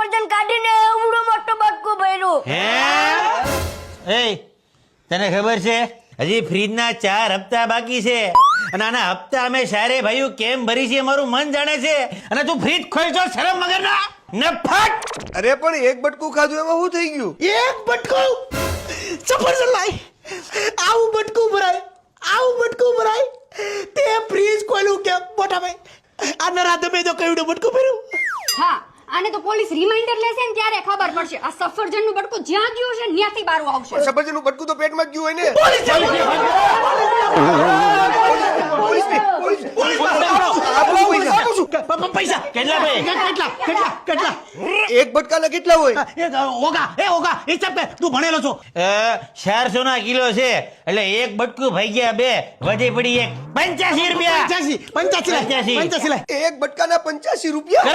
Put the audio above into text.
સફરજન કાઢીને એવડો મોટો બટકું ભર્યું. હે એ તને ખબર છે હજી ફ્રીજના 4 હપ્તા બાકી છે અને આના હપ્તા અમે સારે ભાઈઓ કેમ ભરી છે મારું મન જાણે છે અને તું ફ્રીજ ખોલ છો શરમ વગરના ને ફટ. અરે પણ એક બટકું ખાધું એમાં શું થઈ ગયું? એક બટકું સફરજન લાય, આવું બટકું ભરાય, આવું બટકું ભરાય. તે ફ્રીજ ખોલ્યું કે મોટા ભાઈ આ નરા તમે તો કયું બટકું ભર્યું. હા, આને તો પોલીસ રિમાઇન્ડર લેશે ને ત્યારે ખબર પડશે. આ સફરજનનું બટકું જ્યાં ગયું છે ત્યાંથી બારું આવશે. સફરજનનું બટકું તો પેટમાં જ ગયું હોય ને. પૈસા કેટલા ભાઈ? કેટલા એક બટકાના કેટલા હોય? ઓગા હિસાબ કર, તું ભણેલો છો. 400 ના કિલો છે એટલે એક બટકું ભાઈ ગયા 2 વધી પડી 1 85 રૂપિયા. 85 લાય. એક બટકાના 85 રૂપિયા.